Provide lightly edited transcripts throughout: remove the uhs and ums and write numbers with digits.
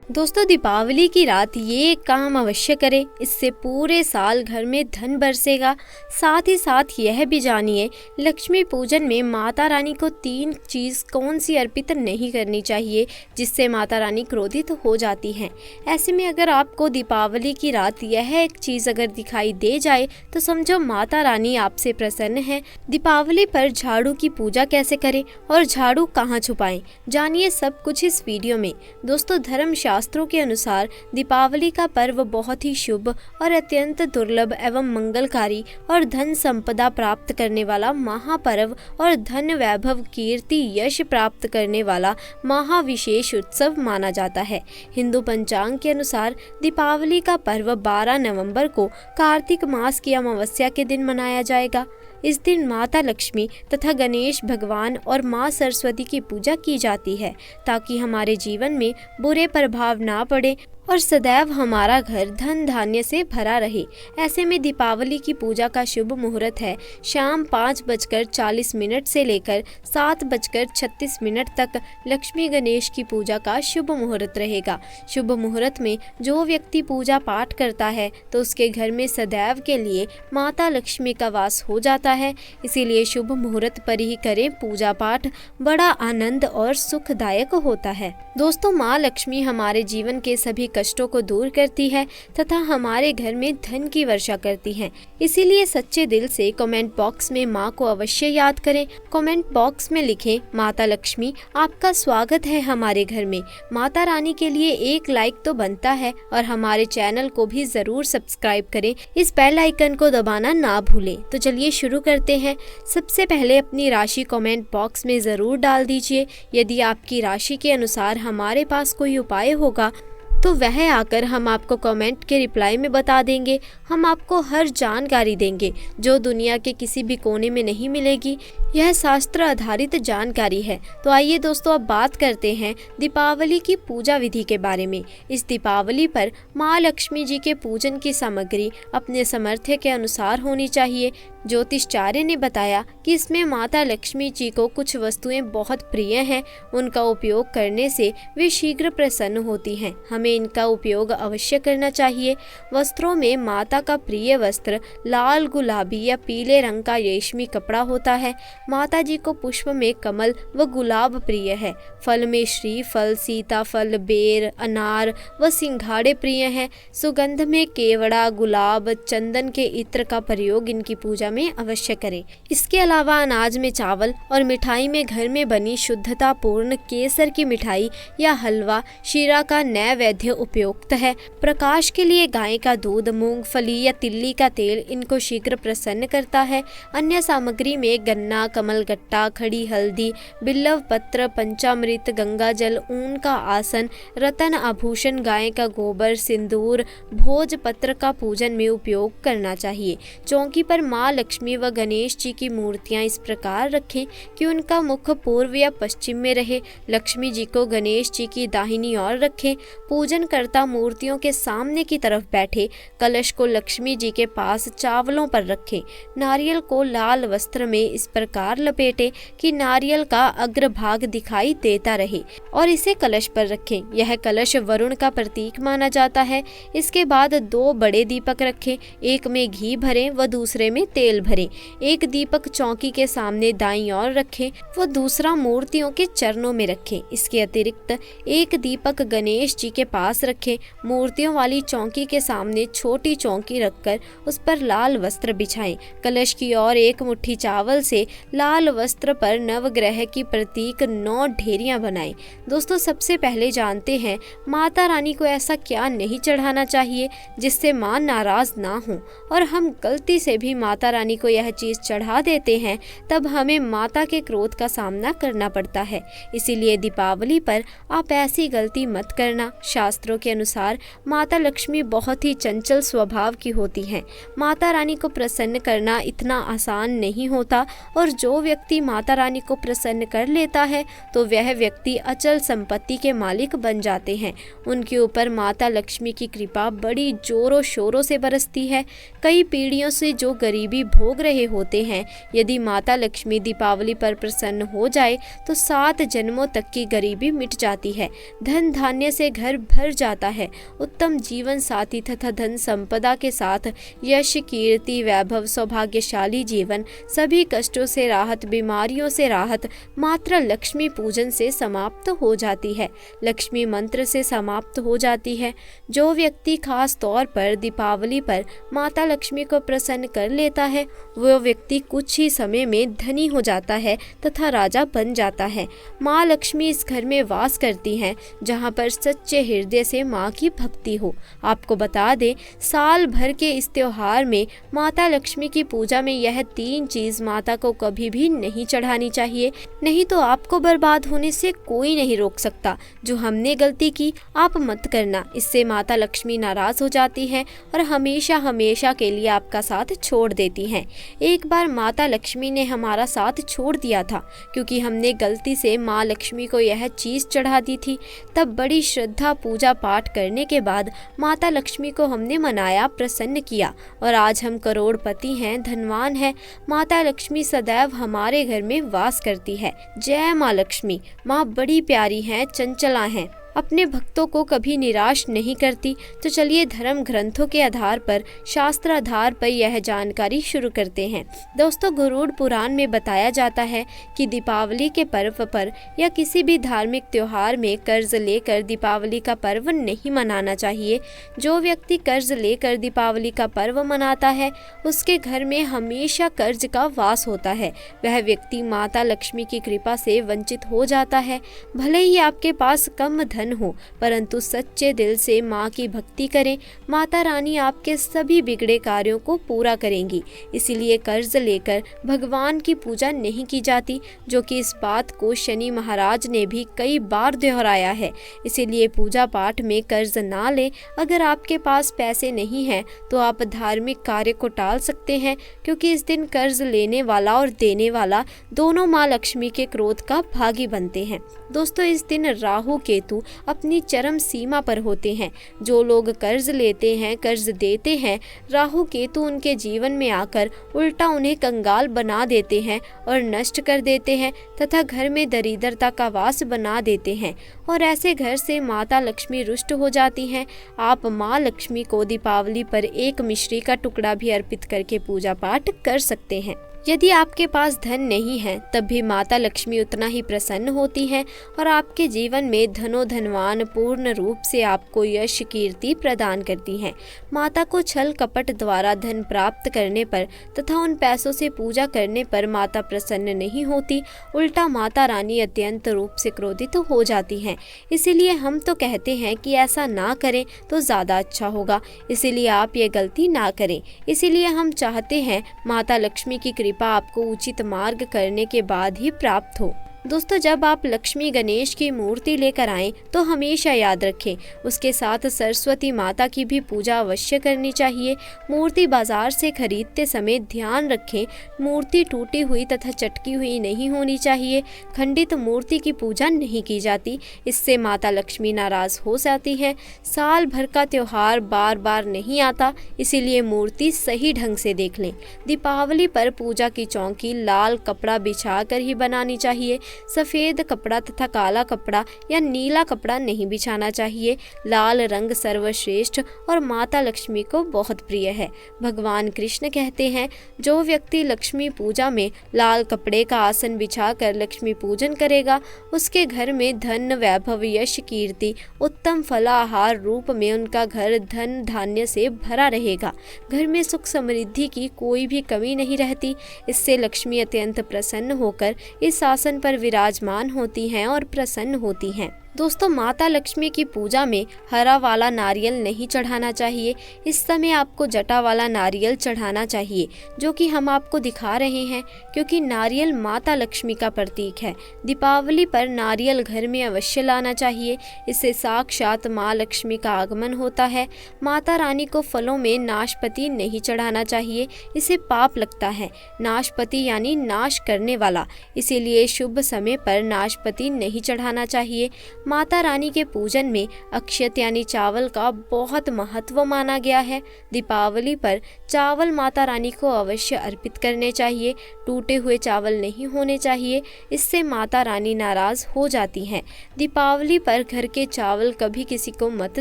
दोस्तों, दीपावली की रात ये एक काम अवश्य करें, इससे पूरे साल घर में धन बरसेगा। साथ ही साथ यह भी जानिए लक्ष्मी पूजन में माता रानी को 3 चीज़ कौन सी अर्पित नहीं करनी चाहिए जिससे माता रानी क्रोधित हो जाती हैं। ऐसे में अगर आपको दीपावली की रात यह एक चीज़ अगर दिखाई दे जाए तो समझो माता रानी आपसे प्रसन्न है। दीपावली पर झाड़ू की पूजा कैसे करें और झाड़ू कहाँ छुपाएं, जानिए सब कुछ इस वीडियो में। दोस्तों, धर्म शास्त्रों के अनुसार दीपावली का पर्व बहुत ही शुभ और अत्यंत दुर्लभ एवं मंगलकारी और धन संपदा प्राप्त करने वाला महापर्व और धन वैभव कीर्ति यश प्राप्त करने वाला महाविशेष उत्सव माना जाता है। हिंदू पंचांग के अनुसार दीपावली का पर्व 12 नवंबर को कार्तिक मास की अमावस्या के दिन मनाया जाएगा। इस दिन माता लक्ष्मी तथा गणेश भगवान और माँ सरस्वती की पूजा की जाती है ताकि हमारे जीवन में बुरे प्रभाव ना पड़े और सदैव हमारा घर धन धान्य से भरा रहे। ऐसे में दीपावली की पूजा का शुभ मुहूर्त है शाम 5:40 से लेकर 7:36 तक लक्ष्मी गणेश की पूजा का शुभ मुहूर्त रहेगा। शुभ मुहूर्त में जो व्यक्ति पूजा पाठ करता है तो उसके घर में सदैव के लिए माता लक्ष्मी का वास हो जाता है। इसीलिए शुभ मुहूर्त पर ही करें पूजा पाठ, बड़ा आनंद और सुखदायक होता है। दोस्तों, माँ लक्ष्मी हमारे जीवन के सभी कष्टों को दूर करती है तथा हमारे घर में धन की वर्षा करती है। इसीलिए सच्चे दिल से कमेंट बॉक्स में माँ को अवश्य याद करें। कमेंट बॉक्स में लिखें, माता लक्ष्मी आपका स्वागत है हमारे घर में। माता रानी के लिए एक लाइक तो बनता है और हमारे चैनल को भी जरूर सब्सक्राइब करें। इस बेल आइकन को दबाना ना भूलें। तो चलिए शुरू करते हैं। सबसे पहले अपनी राशि कमेंट बॉक्स में जरूर डाल दीजिए। यदि आपकी राशि के अनुसार हमारे पास कोई उपाय होगा तो वह आकर हम आपको कमेंट के रिप्लाई में बता देंगे। हम आपको हर जानकारी देंगे जो दुनिया के किसी भी कोने में नहीं मिलेगी। यह शास्त्र आधारित जानकारी है। तो आइए दोस्तों, अब बात करते हैं दीपावली की पूजा विधि के बारे में। इस दीपावली पर माँ लक्ष्मी जी के पूजन की सामग्री अपने सामर्थ्य के अनुसार होनी चाहिए। ज्योतिषाचार्य ने बताया कि इसमें माता लक्ष्मी जी को कुछ वस्तुएं बहुत प्रिय हैं। उनका उपयोग करने से वे शीघ्र प्रसन्न होती हैं। हमें इनका उपयोग अवश्य करना चाहिए। वस्त्रों में माता का प्रिय वस्त्र लाल, गुलाबी या पीले रंग का रेशमी कपड़ा होता है। माता जी को पुष्प में कमल व गुलाब प्रिय है। फल में श्रीफल, सीताफल, बेर, अनार व सिंघाड़े प्रिय हैं। सुगंध में केवड़ा, गुलाब, चंदन के इत्र का प्रयोग इनकी पूजा में अवश्य करें। इसके अलावा अनाज में चावल और मिठाई में घर में बनी शुद्धता पूर्ण केसर की मिठाई या हलवा, शीरा का नैवेद्य उपयुक्त है। प्रकाश के लिए गाय का दूध, मूंगफली या तिल्ली का तेल इनको शीघ्र प्रसन्न करता है। अन्य सामग्री में गन्ना, कमलगट्टा, खड़ी हल्दी, बिल्लव पत्र, पंचामृत, गंगा जल, ऊन का आसन, रतन आभूषण, गाय का गोबर, सिंदूर, भोज पत्र का पूजन में उपयोग करना चाहिए। चौकी पर माँ लक्ष्मी व गणेश जी की मूर्तियां इस प्रकार रखें कि उनका मुख पूर्व या पश्चिम में रहे। लक्ष्मी जी को गणेश जी की दाहिनी ओर रखें। पूजन करता मूर्तियों के सामने की तरफ बैठे। कलश को लक्ष्मी जी के पास चावलों पर रखें। नारियल को लाल वस्त्र में इस प्रकार लपेटे कि नारियल का अग्रभाग दिखाई देता रहे और इसे कलश पर रखें। यह कलश वरुण का प्रतीक माना जाता है। इसके बाद 2 बड़े दीपक रखें। एक में घी भरें व दूसरे में तेल भरें। एक दीपक चौकी के सामने दाईं ओर रखें व दूसरा मूर्तियों के चरणों में रखें। इसके अतिरिक्त एक दीपक गणेश जी के पास रखें। मूर्तियों वाली चौकी के सामने छोटी चौकी रखकर उस पर लाल वस्त्र बिछाएं। कलश की ओर एक मुट्ठी चावल से लाल वस्त्र पर नवग्रह की प्रतीक 9 ढेरियां बनाएं। दोस्तों, सबसे पहले जानते हैं माता रानी को ऐसा क्या नहीं चढ़ाना चाहिए जिससे माँ नाराज ना हो और हम गलती से भी माता रानी को यह चीज चढ़ा देते हैं तब हमें माता के क्रोध का सामना करना पड़ता है। इसीलिए दीपावली पर आप ऐसी गलती मत करना। शास्त्रों के अनुसार माता लक्ष्मी बहुत ही चंचल स्वभाव की होती हैं। माता रानी को प्रसन्न करना इतना आसान नहीं होता और जो व्यक्ति माता रानी को प्रसन्न कर लेता है तो वह व्यक्ति अचल संपत्ति के मालिक बन जाते हैं। उनके ऊपर माता लक्ष्मी की कृपा बड़ी जोरों शोरों से बरसती है। कई पीढ़ियों से जो गरीबी भोग रहे होते हैं, यदि माता लक्ष्मी दीपावली पर प्रसन्न हो जाए तो 7 जन्मों तक की गरीबी मिट जाती है, धन धान्य से घर भर जाता है, उत्तम जीवन साथी तथा धन संपदा के साथ यश, कीर्ति, वैभव, सौभाग्यशाली जीवन, सभी कष्टों से राहत, बीमारियों से राहत मात्र लक्ष्मी पूजन से समाप्त हो जाती है, लक्ष्मी मंत्र से समाप्त हो जाती है। जो व्यक्ति खास तौर पर दीपावली पर माता लक्ष्मी को प्रसन्न कर लेता है, वो व्यक्ति कुछ ही समय में धनी हो जाता है तथा राजा बन जाता है। माँ लक्ष्मी इस घर में वास करती हैं जहाँ पर सच्चे हृदय से माँ की भक्ति हो। आपको बता दें, साल भर के इस त्योहार में माता लक्ष्मी की पूजा में यह 3 चीज माता को कभी भी नहीं चढ़ानी चाहिए, नहीं तो आपको बर्बाद होने से कोई नहीं रोक सकता। जो हमने गलती की आप मत करना, इससे माता लक्ष्मी नाराज हो जाती हैं और हमेशा हमेशा के लिए आपका साथ छोड़ देती हैं। एक बार माता लक्ष्मी ने हमारा साथ छोड़ दिया था क्योंकि हमने गलती से माँ लक्ष्मी को यह चीज चढ़ा दी थी। तब बड़ी श्रद्धा पूजा पाठ करने के बाद माता लक्ष्मी को हमने मनाया, प्रसन्न किया और आज हम करोड़पति हैं, धनवान हैं। माता लक्ष्मी सदैव हमारे घर में वास करती है। जय माँ लक्ष्मी। माँ बड़ी प्यारी हैं, चंचला हैं, अपने भक्तों को कभी निराश नहीं करती। तो चलिए धर्म ग्रंथों के आधार पर, शास्त्र आधार पर यह जानकारी शुरू करते हैं। दोस्तों, गरुड़ पुराण में बताया जाता है कि दीपावली के पर्व पर या किसी भी धार्मिक त्योहार में कर्ज लेकर दीपावली का पर्व नहीं मनाना चाहिए। जो व्यक्ति कर्ज लेकर दीपावली का पर्व मनाता है उसके घर में हमेशा कर्ज का वास होता है। वह व्यक्ति माता लक्ष्मी की कृपा से वंचित हो जाता है। भले ही आपके पास कम धन हो, परंतु सच्चे दिल से माँ की भक्ति करें, माता रानी आपके सभी बिगड़े कार्यों को पूरा करेंगी। इसीलिए कर्ज लेकर भगवान की पूजा नहीं की जाती, जो कि इस बात को शनि महाराज ने भी कई बार दोहराया है। इसीलिए पूजा पाठ में कर्ज ना लें। अगर आपके पास पैसे नहीं हैं तो आप धार्मिक कार्य को टाल सकते हैं, क्योंकि इस दिन कर्ज लेने वाला और देने वाला दोनों माँ लक्ष्मी के क्रोध का भागी बनते हैं। दोस्तों, इस दिन राहु केतु अपनी चरम सीमा पर होते हैं। जो लोग कर्ज लेते हैं, कर्ज देते हैं, राहु केतु उनके जीवन में आकर उल्टा उन्हें कंगाल बना देते हैं और नष्ट कर देते हैं तथा घर में दरिद्रता का वास बना देते हैं और ऐसे घर से माता लक्ष्मी रुष्ट हो जाती हैं। आप माँ लक्ष्मी को दीपावली पर एक मिश्री का टुकड़ा भी अर्पित करके पूजा पाठ कर सकते हैं। यदि आपके पास धन नहीं है तब भी माता लक्ष्मी उतना ही प्रसन्न होती हैं और आपके जीवन में धनो धनवान पूर्ण रूप से आपको यश कीर्ति प्रदान करती हैं। माता को छल कपट द्वारा धन प्राप्त करने पर तथा उन पैसों से पूजा करने पर माता प्रसन्न नहीं होती, उल्टा माता रानी अत्यंत रूप से क्रोधित हो जाती हैं। इसीलिए हम तो कहते हैं कि ऐसा ना करें तो ज़्यादा अच्छा होगा, इसीलिए आप ये गलती ना करें। इसीलिए हम चाहते हैं माता लक्ष्मी की कृपा आपको उचित मार्ग करने के बाद ही प्राप्त हो। दोस्तों, जब आप लक्ष्मी गणेश की मूर्ति लेकर आएं तो हमेशा याद रखें उसके साथ सरस्वती माता की भी पूजा अवश्य करनी चाहिए। मूर्ति बाजार से खरीदते समय ध्यान रखें मूर्ति टूटी हुई तथा चटकी हुई नहीं होनी चाहिए। खंडित मूर्ति की पूजा नहीं की जाती, इससे माता लक्ष्मी नाराज हो जाती हैं। साल भर का त्योहार बार बार नहीं आता, इसीलिए मूर्ति सही ढंग से देख लें। दीपावली पर पूजा की चौकी लाल कपड़ा बिछा कर ही बनानी चाहिए। सफ़ेद कपड़ा तथा काला कपड़ा या नीला कपड़ा नहीं बिछाना चाहिए। लाल रंग सर्वश्रेष्ठ और माता लक्ष्मी को बहुत प्रिय है। भगवान कृष्ण कहते हैं, जो व्यक्ति लक्ष्मी पूजा में लाल कपड़े का आसन बिछाकर लक्ष्मी पूजन करेगा उसके घर में धन, वैभव, यश, कीर्ति, उत्तम फलाहार रूप में उनका घर धन धान्य से भरा रहेगा। घर में सुख समृद्धि की कोई भी कमी नहीं रहती। इससे लक्ष्मी अत्यंत प्रसन्न होकर इस आसन पर विराजमान होती हैं और प्रसन्न होती हैं। दोस्तों, माता लक्ष्मी की पूजा में हरा वाला नारियल नहीं चढ़ाना चाहिए। इस समय आपको जटा वाला नारियल चढ़ाना चाहिए, जो कि हम आपको दिखा रहे हैं, क्योंकि नारियल माता लक्ष्मी का प्रतीक है। दीपावली पर नारियल घर में अवश्य लाना चाहिए, इससे साक्षात माँ लक्ष्मी का आगमन होता है। माता रानी को फलों में नाशपति नहीं चढ़ाना चाहिए, इसे पाप लगता है। नाशपति यानी नाश करने वाला, इसीलिए शुभ समय पर नाशपति नहीं चढ़ाना चाहिए। माता रानी के पूजन में अक्षत यानी चावल का बहुत महत्व माना गया है। दीपावली पर चावल माता रानी को अवश्य अर्पित करने चाहिए। टूटे हुए चावल नहीं होने चाहिए, इससे माता रानी नाराज हो जाती हैं। दीपावली पर घर के चावल कभी किसी को मत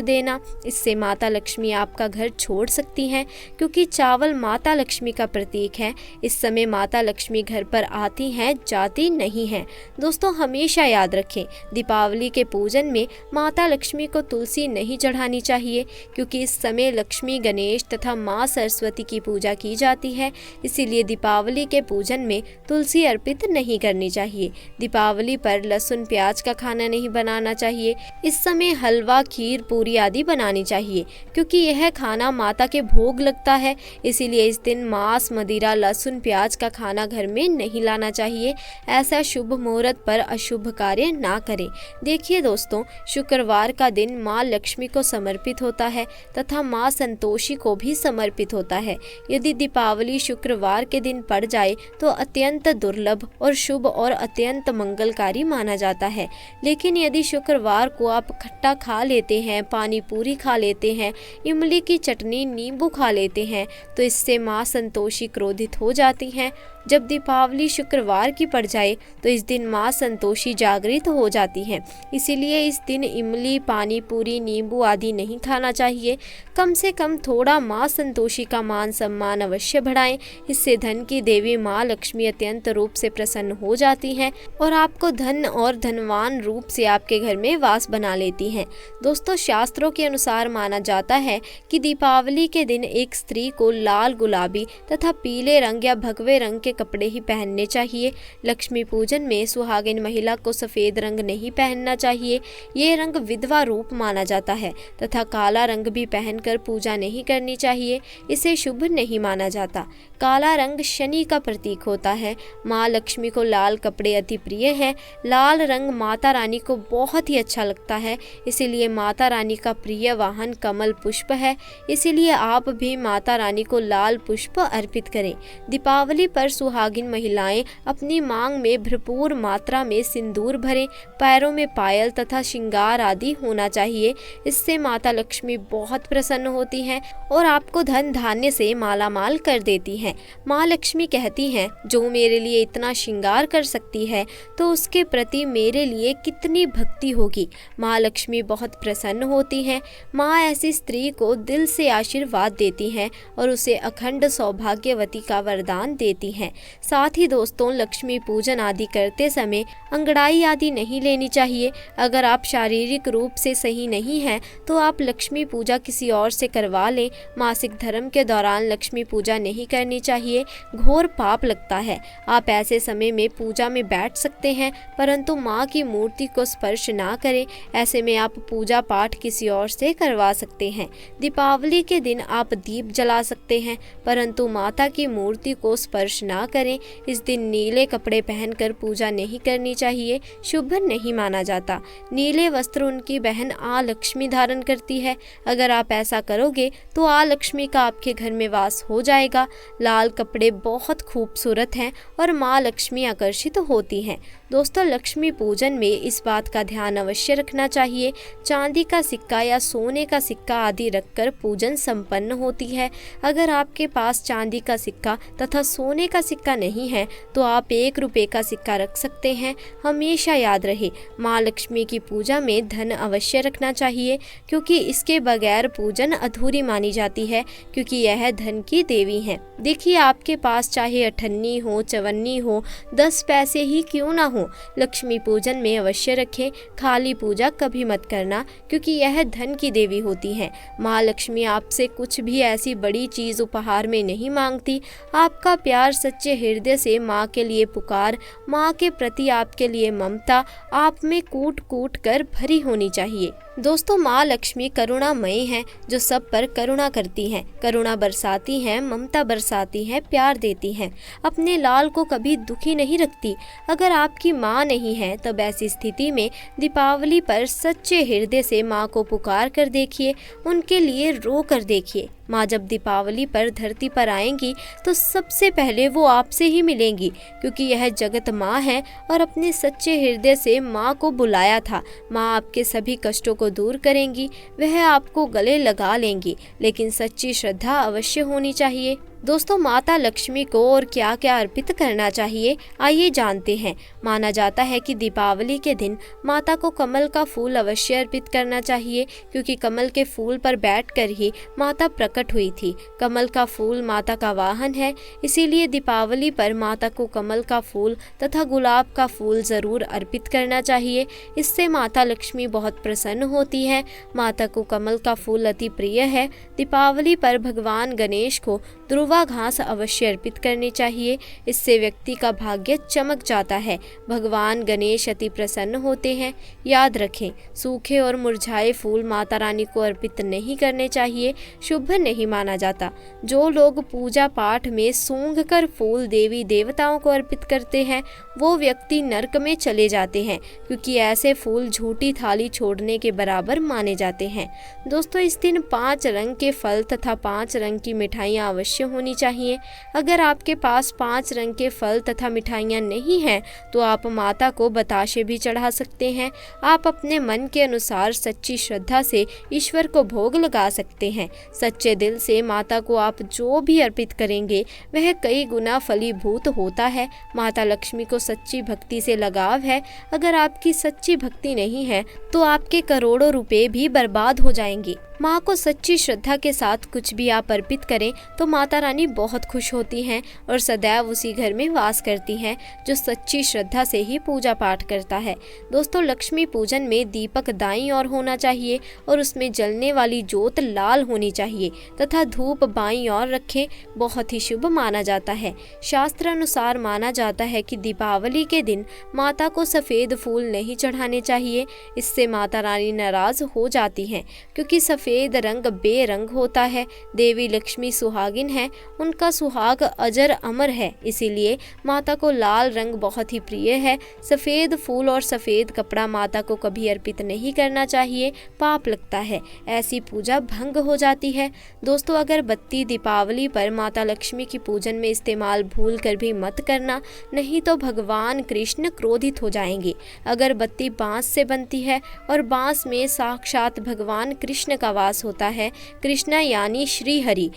देना, इससे माता लक्ष्मी आपका घर छोड़ सकती हैं, क्योंकि चावल माता लक्ष्मी का प्रतीक है। इस समय माता लक्ष्मी घर पर आती हैं, जाती नहीं हैं। दोस्तों हमेशा याद रखें, दीपावली के पूजन में माता लक्ष्मी को तुलसी नहीं चढ़ानी चाहिए, क्योंकि इस समय लक्ष्मी, गणेश तथा माँ सरस्वती की पूजा की जाती है। इसीलिए दीपावली के पूजन में तुलसी अर्पित नहीं करनी चाहिए। दीपावली पर लहसुन प्याज का खाना नहीं बनाना चाहिए। इस समय हलवा, खीर, पूरी आदि बनानी चाहिए, क्योंकि यह खाना माता के भोग लगता है। इसीलिए इस दिन मांस, मदिरा, लहसुन प्याज का खाना घर में नहीं लाना चाहिए। ऐसा शुभ मुहूर्त पर अशुभ कार्य ना करें। देखिए दोस्तों, शुक्रवार का दिन माँ लक्ष्मी को समर्पित होता है तथा माँ संतोषी को भी समर्पित होता है। यदि दीपावली शुक्रवार के दिन पड़ जाए तो अत्यंत दुर्लभ और शुभ और अत्यंत मंगलकारी माना जाता है। लेकिन यदि शुक्रवार को आप खट्टा खा लेते हैं, पानी पूरी खा लेते हैं, इमली की चटनी, नींबू खा लेते हैं, तो इससे माँ संतोषी क्रोधित हो जाती हैं। जब दीपावली शुक्रवार की पड़ जाए तो इस दिन माँ संतोषी जागृत हो जाती हैं। इसीलिए इस दिन इमली, पानी पूरी, नींबू आदि नहीं खाना चाहिए। कम से कम थोड़ा माँ संतोषी का मान सम्मान अवश्य बढ़ाएं। इससे धन की देवी माँ लक्ष्मी अत्यंत रूप से प्रसन्न हो जाती हैं और आपको धन और धनवान रूप से आपके घर में वास बना लेती हैं। दोस्तों शास्त्रों के अनुसार माना जाता है कि दीपावली के दिन एक स्त्री को लाल, गुलाबी तथा पीले रंग या भगवे रंग के कपड़े ही पहनने चाहिए। लक्ष्मी पूजन में सुहागिन महिला को सफेद रंग नहीं पहनना चाहिए, ये रंग विधवा रूप माना जाता है तथा काला रंग भी पहनकर पूजा नहीं करनी चाहिए, इसे शुभ नहीं माना जाता। काला रंग शनि का प्रतीक होता है। माँ लक्ष्मी को लाल कपड़े अति प्रिय हैं। लाल रंग माता रानी को बहुत ही अच्छा लगता है, इसीलिए माता रानी का प्रिय वाहन कमल पुष्प है। इसीलिए आप भी माता रानी को लाल पुष्प अर्पित करें। दीपावली पर सुहागिन महिलाएं अपनी मांग में भरपूर मात्रा में सिंदूर भरें। पैरों में पायल तथा श्रृंगार आदि होना चाहिए। इससे माता लक्ष्मी बहुत प्रसन्न होती हैं और आपको धन धान्य से मालामाल कर देती हैं। माँ लक्ष्मी कहती हैं, जो मेरे लिए इतना श्रृंगार कर सकती है तो उसके प्रति मेरे लिए कितनी भक्ति होगी। माँ लक्ष्मी बहुत प्रसन्न होती हैं। माँ ऐसी स्त्री को दिल से आशीर्वाद देती हैं और उसे अखंड सौभाग्यवती का वरदान देती हैं। साथ ही दोस्तों लक्ष्मी पूजन आदि करते समय अंगड़ाई आदि नहीं लेनी चाहिए। अगर आप शारीरिक रूप से सही नहीं हैं तो आप लक्ष्मी पूजा किसी और से करवा लें। मासिक धर्म के दौरान लक्ष्मी पूजा नहीं करनी चाहिए, घोर पाप लगता है। आप ऐसे समय में पूजा में बैठ सकते हैं, परंतु माँ की मूर्ति को स्पर्श ना करें। ऐसे में आप पूजा पाठ किसी और से करवा सकते हैं। दीपावली के दिन आप दीप जला सकते हैं, परंतु माता की मूर्ति को स्पर्श ना करें। इस दिन नीले कपड़े पहनकर पूजा नहीं करनी चाहिए, शुभ नहीं माना जाता। नीले वस्त्र उनकी बहन आ लक्ष्मी धारण करती है। अगर आप ऐसा करोगे तो आ लक्ष्मी का आपके घर में वास हो जाएगा। लाल कपड़े बहुत खूबसूरत हैं और माँ लक्ष्मी आकर्षित होती हैं। दोस्तों लक्ष्मी पूजन में इस बात का ध्यान अवश्य रखना चाहिए, चांदी का सिक्का या सोने का सिक्का आदि रखकर पूजन संपन्न होती है। अगर आपके पास चांदी का सिक्का तथा सोने का सिक्का नहीं है तो आप 1 रुपये का सिक्का रख सकते हैं। हमेशा याद रहे, माँ लक्ष्मी की पूजा में धन अवश्य रखना चाहिए, क्योंकि इसके बगैर पूजन अधूरी मानी जाती है, क्योंकि यह धन की देवी हैं। देखिए आपके पास चाहे अठन्नी हो, चवन्नी हो, 10 पैसे ही क्यों ना हो, लक्ष्मी पूजन में अवश्य रखें। खाली पूजा कभी मत करना, क्योंकि यह धन की देवी होती हैं। माँ लक्ष्मी आपसे कुछ भी ऐसी बड़ी चीज उपहार में नहीं मांगती। आपका प्यार, सच्चे हृदय से माँ के लिए पुकार, माँ के प्रति आपके लिए ममता आप में कूट कूट कर भरी होनी चाहिए। दोस्तों, माँ लक्ष्मी करुणामयी हैं, जो सब पर करुणा करती हैं, करुणा बरसाती हैं, ममता बरसाती हैं, प्यार देती हैं, अपने लाल को कभी दुखी नहीं रखती। अगर आपकी माँ नहीं है तब ऐसी स्थिति में दीपावली पर सच्चे हृदय से माँ को पुकार कर देखिए, उनके लिए रो कर देखिए। माँ जब दीपावली पर धरती पर आएंगी तो सबसे पहले वो आपसे ही मिलेंगी, क्योंकि यह जगत माँ है और अपने सच्चे हृदय से माँ को बुलाया था। माँ आपके सभी कष्टों को दूर करेंगी, वह आपको गले लगा लेंगी, लेकिन सच्ची श्रद्धा अवश्य होनी चाहिए। दोस्तों, माता लक्ष्मी को और क्या क्या अर्पित करना चाहिए, आइए जानते हैं। माना जाता है कि दीपावली के दिन माता को कमल का फूल अवश्य अर्पित करना चाहिए, क्योंकि कमल के फूल पर बैठकर ही माता प्रकट हुई थी। कमल का फूल माता का वाहन है, इसीलिए दीपावली पर माता को कमल का फूल तथा गुलाब का फूल जरूर अर्पित करना चाहिए। इससे माता लक्ष्मी बहुत प्रसन्न होती है। माता को कमल का फूल अति प्रिय है। दीपावली पर भगवान गणेश को ध्रुवा घास अवश्य अर्पित करनी चाहिए, इससे व्यक्ति का भाग्य चमक जाता है। भगवान गणेश अति प्रसन्न होते हैं। याद रखें, सूखे और मुरझाए फूल माता रानी को अर्पित नहीं करने चाहिए, शुभ नहीं माना जाता। जो लोग पूजा पाठ में सूंघ कर फूल देवी देवताओं को अर्पित करते हैं, वो व्यक्ति नरक में चले जाते हैं, क्योंकि ऐसे फूल झूठी थाली छोड़ने के बराबर माने जाते हैं। दोस्तों, इस दिन 5 रंग के फल तथा 5 रंग की मिठाइयाँ अवश्य होनी चाहिए। अगर आपके पास 5 रंग के फल तथा मिठाइयाँ नहीं हैं तो आप माता को बताशे भी चढ़ा सकते हैं। आप अपने मन के अनुसार सच्ची श्रद्धा से ईश्वर को भोग लगा सकते हैं। सच्चे दिल से माता को आप जो भी अर्पित करेंगे वह कई गुना फलीभूत होता है। माता लक्ष्मी को सच्ची भक्ति से लगाव है। अगर आपकी सच्ची भक्ति नहीं है तो आपके करोड़ों रुपए भी बर्बाद हो जाएंगे। माँ को सच्ची श्रद्धा के साथ कुछ भी आप अर्पित करें तो माता रानी बहुत खुश होती हैं और सदैव उसी घर में वास करती हैं जो सच्ची श्रद्धा से ही पूजा पाठ करता है। दोस्तों, लक्ष्मी पूजन में दीपक दाईं ओर होना चाहिए और उसमें जलने वाली जोत लाल होनी चाहिए तथा धूप बाईं ओर रखें, बहुत ही शुभ माना जाता है। शास्त्र अनुसार माना जाता है कि दीपावली के दिन माता को सफ़ेद फूल नहीं चढ़ाने चाहिए, इससे माता रानी नाराज हो जाती हैं, क्योंकि सफ़ेद रंग बेरंग होता है। देवी लक्ष्मी सुहागिन है, उनका सुहाग अजर अमर है, इसीलिए माता को लाल रंग बहुत ही प्रिय है। सफ़ेद फूल और सफ़ेद कपड़ा माता को कभी अर्पित नहीं करना चाहिए, पाप लगता है, ऐसी पूजा भंग हो जाती है। दोस्तों, अगर बत्ती दीपावली पर माता लक्ष्मी की पूजन में इस्तेमाल भूल कर भी मत करना, नहीं तो भगवान कृष्ण क्रोधित हो जाएंगे। अगर बत्ती बांस से बनती है और बांस में साक्षात भगवान कृष्ण का वास होता है, कृष्णा यानी श्री हरि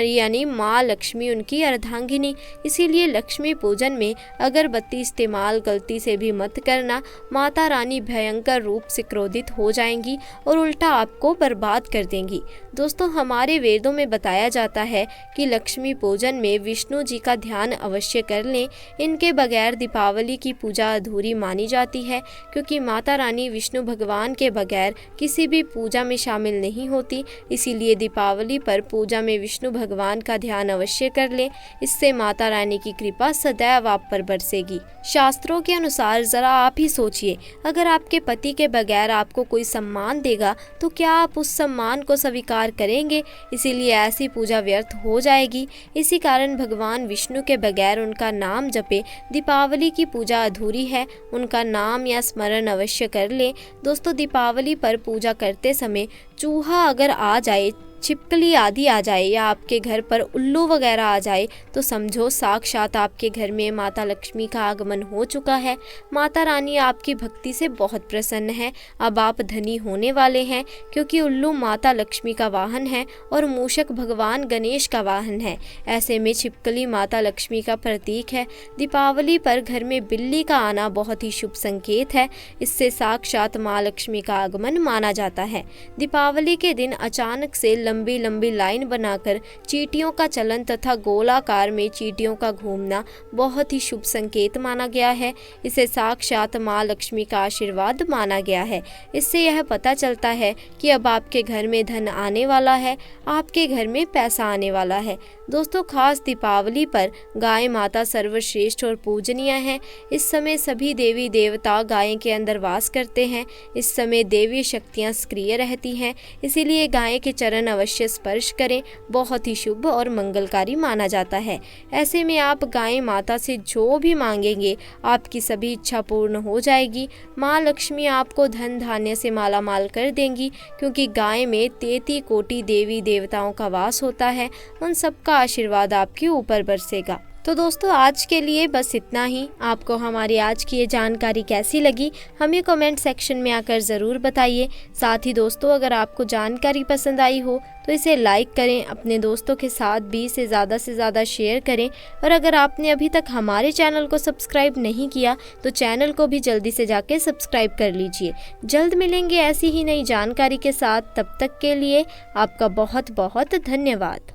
यानी माँ लक्ष्मी उनकी अर्धांगिनी, इसीलिए लक्ष्मी पूजन में अगरबत्ती इस्तेमाल गलती से भी मत करना। माता रानी भयंकर रूप से क्रोधित हो जाएंगी और उल्टा आपको बर्बाद कर देंगी। दोस्तों, हमारे वेदों में बताया जाता है कि लक्ष्मी पूजन में विष्णु जी का ध्यान अवश्य कर लें। इनके बगैर दीपावली की पूजा अधूरी मानी जाती है, क्योंकि माता रानी विष्णु भगवान के बगैर किसी भी पूजा में शामिल नहीं होती। इसीलिए दीपावली पर पूजा में विष्णु भगवान का ध्यान अवश्य कर लें, इससे माता रानी की कृपा सदैव आप पर बरसेगी। शास्त्रों के अनुसार जरा आप ही सोचिए, अगर आपके पति के बगैर आपको कोई सम्मान देगा तो क्या आप उस सम्मान को स्वीकार करेंगे? इसीलिए ऐसी पूजा व्यर्थ हो जाएगी। इसी कारण भगवान विष्णु के बगैर उनका नाम जपे दीपावली की पूजा अधूरी है। उनका नाम या स्मरण अवश्य कर लें। दोस्तों, दीपावली पर पूजा करते समय चूहा अगर आ जाए, छिपकली आदि आ जाए या आपके घर पर उल्लू वगैरह आ जाए तो समझो साक्षात आपके घर में माता लक्ष्मी का आगमन हो चुका है। माता रानी आपकी भक्ति से बहुत प्रसन्न है। अब आप धनी होने वाले हैं, क्योंकि उल्लू माता लक्ष्मी का वाहन है और मूषक भगवान गणेश का वाहन है। ऐसे में छिपकली माता लक्ष्मी का प्रतीक है। दीपावली पर घर में बिल्ली का आना बहुत ही शुभ संकेत है। इससे साक्षात माँ लक्ष्मी का आगमन माना जाता है। दीपावली के दिन अचानक से लंबी लंबी लाइन बनाकर चींटियों का चलन तथा गोलाकार में चींटियों का घूमना बहुत ही शुभ संकेत माना गया है। इसे साक्षात माँ लक्ष्मी का आशीर्वाद माना गया है। इससे यह पता चलता है कि अब आपके घर में धन आने वाला है, आपके घर में पैसा आने वाला है। दोस्तों, खास दीपावली पर गाय माता सर्वश्रेष्ठ और पूजनीय है। इस समय सभी देवी देवता गाय के अंदर वास करते हैं। इस समय देवी शक्तियाँ सक्रिय रहती हैं, इसीलिए गाय के चरण अवश्य स्पर्श करें, बहुत ही शुभ और मंगलकारी माना जाता है। ऐसे में आप गाय माता से जो भी मांगेंगे आपकी सभी इच्छा पूर्ण हो जाएगी। माँ लक्ष्मी आपको धन धान्य से माला माल कर देंगी, क्योंकि गाय में 33 कोटि देवी देवताओं का वास होता है। उन सबका आशीर्वाद आपके ऊपर बरसेगा। तो दोस्तों, आज के लिए बस इतना ही। आपको हमारी आज की ये जानकारी कैसी लगी हमें कमेंट सेक्शन में आकर ज़रूर बताइए। साथ ही दोस्तों, अगर आपको जानकारी पसंद आई हो तो इसे लाइक करें, अपने दोस्तों के साथ भी इसे ज़्यादा से ज़्यादा शेयर करें। और अगर आपने अभी तक हमारे चैनल को सब्सक्राइब नहीं किया तो चैनल को भी जल्दी से जाके सब्सक्राइब कर लीजिए। जल्द मिलेंगे ऐसी ही नई जानकारी के साथ। तब तक के लिए आपका बहुत बहुत धन्यवाद।